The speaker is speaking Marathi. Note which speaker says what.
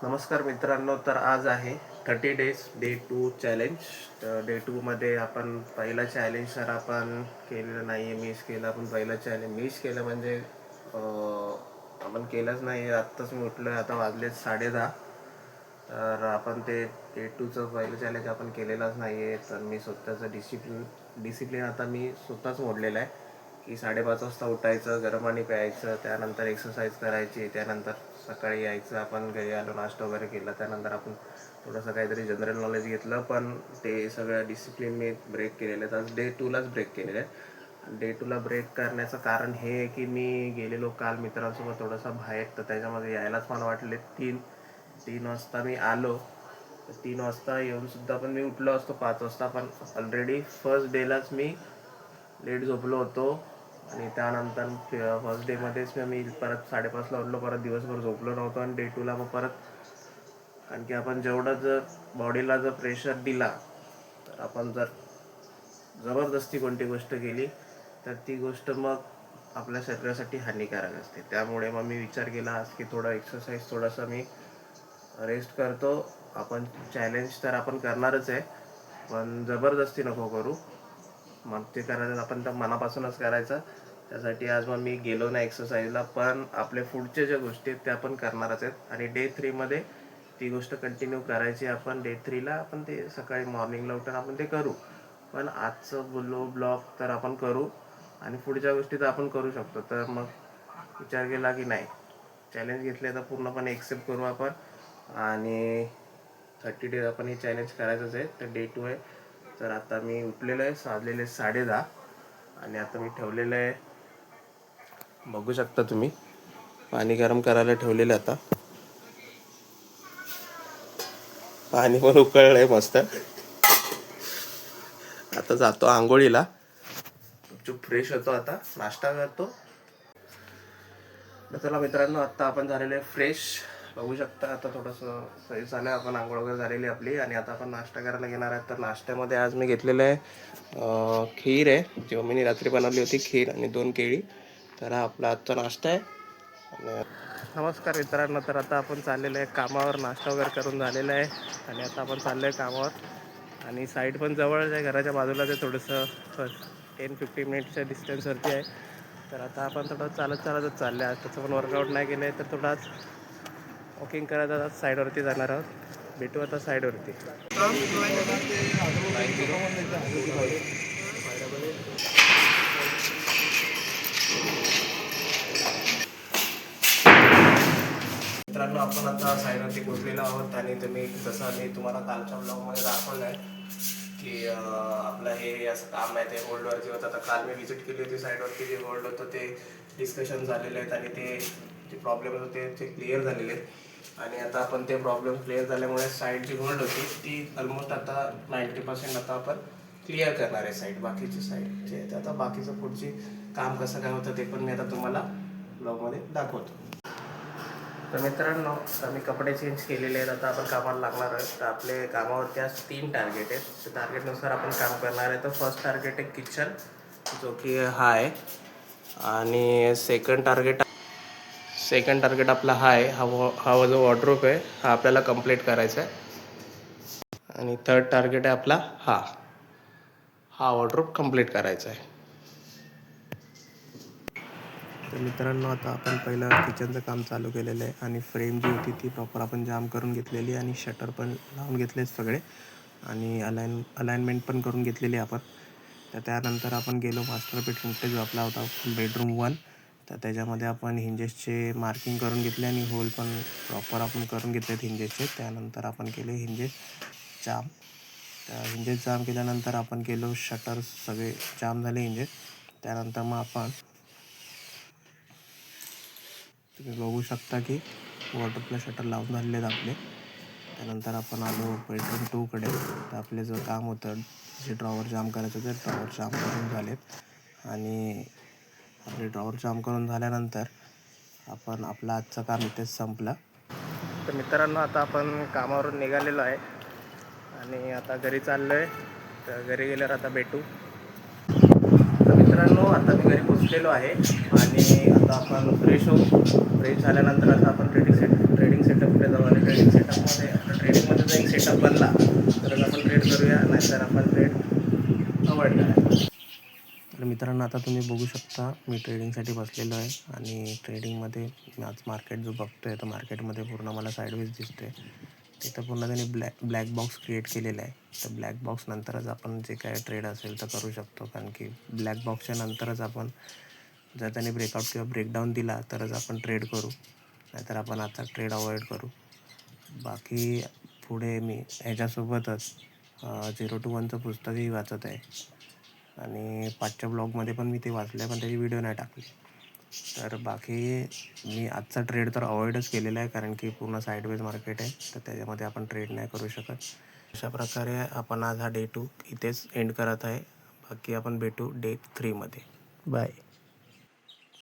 Speaker 1: नमस्कार मित्रांनो, तर आज आहे 30 डेज डे 2 चॅलेंज. तर डे 2मध्ये आपण पहिला चॅलेंज तर आपण केलेलं नाही आहे, मिस केलं. आपण पहिलं चॅलेंज मिस केलं म्हणजे आपण केलंच नाही. आत्ताच मी उठलो आहे, आता वाजले 10:30. तर आपण ते डे 2चं पहिलं चॅलेंज आपण केलेलंच नाही आहे. तर मी स्वतःचं डिसिप्लिन आता मी स्वतःच मोडलेलं आहे की 5:30 वाजता उठायचं, गरम पाणी प्यायचं, त्यानंतर एक्सरसाइज करायची, त्यानंतर सकाळी यायचं. आपण घरी आलो, नाश्ता वगैरे केला, त्यानंतर आपण थोडंसं काहीतरी जनरल नॉलेज घेतलं. पण ते सगळं डिसिप्लिन मी ब्रेक केलेलं आहे. आज डे 2लाच ब्रेक केलेलं आहे. डे 2ला ब्रेक करण्याचं कारण हे आहे की मी गेलेलो काल मित्रांसोबत थोडंसं बाहेर, तर त्याच्यामध्ये यायलाच मला वाटले 3 वाजता मी आलो. 3 वाजता येऊनसुद्धा पण मी उठलो असतो 5 वाजता, पण ऑलरेडी फर्स्ट डेलाच मी लेट झोपलो होतो. आणि त्यानंतर फर्स्ट डेमध्येच मी परत 5:30ला उठलो, परत दिवसभर झोपलो नव्हतो. आणि डे 2ला मग परत, कारण की आपण जेवढं जर बॉडीला जर प्रेशर दिला, तर आपण जर जबरदस्ती कोणती गोष्ट केली तर ती गोष्ट मग आपल्या शरीरासाठी हानिकारक असते. त्यामुळे मग मी विचार केला आज की थोडा एक्सरसाइज, थोडासा मी रेस्ट करतो. आपण चॅलेंज तर आपण करणारच आहे, पण जबरदस्ती नको करू. मग ते करायचं आपण तर मनापासूनच करायचं. त्यासाठी आज मग मी गेलो नाही एक्सरसाइजला, पण आपल्या पुढच्या ज्या गोष्टी आहेत त्या आपण करणारच आहेत. आणि डे 3मध्ये ती गोष्ट कंटिन्यू करायची. आपण डे 3ला आपण ते सकाळी मॉर्निंगला उठून आपण ते करू. पण आजचं ब्लॉग तर आपण करू आणि पुढच्या गोष्टी तर आपण करू शकतो. तर मग विचार केला की नाही, चॅलेंज घेतले तर पूर्णपणे एक्सेप्ट करू आपण. आणि 30 डेज आपण हे चॅलेंज करायचंच आहे. तर डे 2 आहे. तर आता मी उठलेलो आहे, साजलेले 10:30. आणि आता मी ठेवलेलं आहे, बघू शकता तुम्ही, पाणी गरम करायला ठेवलेलं. आता पाणी पण उकळलं आहे मस्त. आता जातो आंघोळीला, चुप फ्रेश होतो, आता नाश्ता करतो. तर चला मित्रांनो, आत्ता आपण झालेलं आहे फ्रेश, बघू शकता. आता थोडंसं फ्रेश झालं आहे आपण, आंघोळ वगैरे झालेली आपली. आणि आता आपण नाश्ता करायला घेणार आहे. तर नाश्त्यामध्ये आज मी घेतलेलं आहे खीर आहे, जेव्हा मी रात्री बनवली होती खीर, आणि 2 केळी. तर हा आपला आजचा नाश्ता आहे. आणि नमस्कार मित्रांनो, तर आता आपण चाललेलं आहे कामावर. नाश्ता वगैरे करून झालेला आहे आणि आता आपण चाललो आहे कामावर. आणि साईड पण जवळच आहे, घराच्या बाजूला. ते थोडंसं 10-15 मिनिटच्या डिस्टन्सवरती आहे. तर आता आपण थोडं चालतच चाललं आहे. आज त्याचं पण वर्कआउट नाही केलं आहे, तर थोडं आज वॉकिंग करायचं. आज साईडवरती जाणार आहोत. भेटू आता साईडवरती. मित्रांनो, आपण आता साईडवरती पोचलेलो आहोत. आणि जसं मी तुम्हाला कालच्या ब्लॉगमध्ये दाखवलं आहे की आपलं हे असं काम आहे, ते होल्डवरती होतं. तर काल मी व्हिजिट केली होती साईडवरती. जे होल्ड होतं ते डिस्कशन झालेले आहेत आणि ते जे प्रॉब्लेम होते ते क्लिअर झालेले आहेत. आणि आता आपण ते प्रॉब्लेम क्लिअर झाल्यामुळे साईड जी होल्ड होती ती ऑलमोस्ट आता 90% आता आपण क्लिअर करणार आहे. बाकीची साईड जे आहे, आता बाकीचं पुढची काम कसं काय होतं ते पण मी आता तुम्हाला ब्लॉगमध्ये दाखवतो. तर मित्रांनो, आता मी कपडे चेंज केलेले आहेत. आता आपण कामाला लागणार आहे. तर आपले कामावरती आज 3 टार्गेट आहेत. त्या टार्गेटनुसार आपण काम करणार आहे. तर फर्स्ट टार्गेट आहे किचन, जो की हा आहे. आणि सेकंड टार्गेट आपला हा आहे. हा जो वॉर्डरोब आहे हा आपल्याला कंप्लीट करायचा आहे. आणि थर्ड टार्गेट आहे आपला हा वॉर्डरोब कंप्लीट करायचा आहे. तर मित्रांनो, आता आपण पहिलं किचनचं काम चालू केलेलं आहे. आणि फ्रेम जी होती ती प्रॉपर आपण जाम करून घेतलेली, आणि शटर पण लावून घेतले सगळे, आणि अलाइनमेंट पण करून घेतलेली आपण. तर त्यानंतर आपण गेलो मास्टर बेडरूम, जो आपला होता बेडरूम 1. तर त्याच्यामध्ये आपण हिंजेसचे मार्किंग करून घेतले आणि होल पण प्रॉपर आपण करून घेतलेत हिंजेसचे. त्यानंतर आपण केले हिंजेस जाम. तर हिंजेस जाम केल्यानंतर आपण केलो शटर, सगळे जाम झाले हिंजेस. त्यानंतर मग तुम्ही बघू शकता की वॉटरप्रूफ शटर लावून झालेले आहेत आपले. त्यानंतर आपण आलो बेडरूम 2कडे. तर आपले जो काम होतं, जे ड्रॉवर जाम करायचं, ते ड्रॉवर जाम करून झालेत. आणि आपले ड्रॉवर जाम करून झाल्यानंतर आपण आपलं आजचं काम इथेच संपलं. तर मित्रांनो, आता आपण कामावरून निघालेलो आहे आणि आता घरी चाललो आहे. तर घरी गेल्यावर आता भेटू. तर मित्रांनो, आता मी घरी पोचलेलो आहे आणि आता आपण फ्रेश होऊ फ्रेश झाल्यानंतर आता आपण ट्रेडिंग सेटअपकडे जाऊ आणि ट्रेडिंगमध्ये जर एक सेटअप बनला तरच आपण ट्रेड करूया, नाहीतर आपण ट्रेड अवॉइड करायला. तर मित्रांनो, आता तुम्ही बघू शकता मी ट्रेडिंगसाठी बसलेलो आहे आणि ट्रेडिंगमध्ये आज मार्केट जो बघतो आहे तर मार्केटमध्ये पूर्ण मला साईडवेज दिसते. तिथं पूर्ण त्यांनी ब्लॅक बॉक्स क्रिएट केलेला आहे. तर ब्लॅक बॉक्स नंतरच आपण जे काय ट्रेड असेल तर करू शकतो, कारण की ब्लॅक बॉक्सच्या नंतरच आपण जर त्याने ब्रेकआउट किंवा ब्रेकडाऊन दिला तरच आपण ट्रेड करू, नाहीतर आपण आजचा ट्रेड अवॉइड करू. बाकी पुढे मी ह्याच्यासोबतच 0 to 1चं पुस्तकही वाचत आहे आणि 5च्या ब्लॉगमध्ये पण मी ते वाचलं आहे, पण त्याची व्हिडिओ नाही टाकली. तर बाकी मी आजचा ट्रेड तर अवॉइडच केलेला आहे, कारण की पूर्ण साईडवेज मार्केट आहे, तर त्याच्यामध्ये आपण ट्रेड नाही करू शकत. अशा प्रकारे आपण आज हा डे 2 इथेच एंड करत आहे. बाकी आपण भेटू डे 3मध्ये. बाय.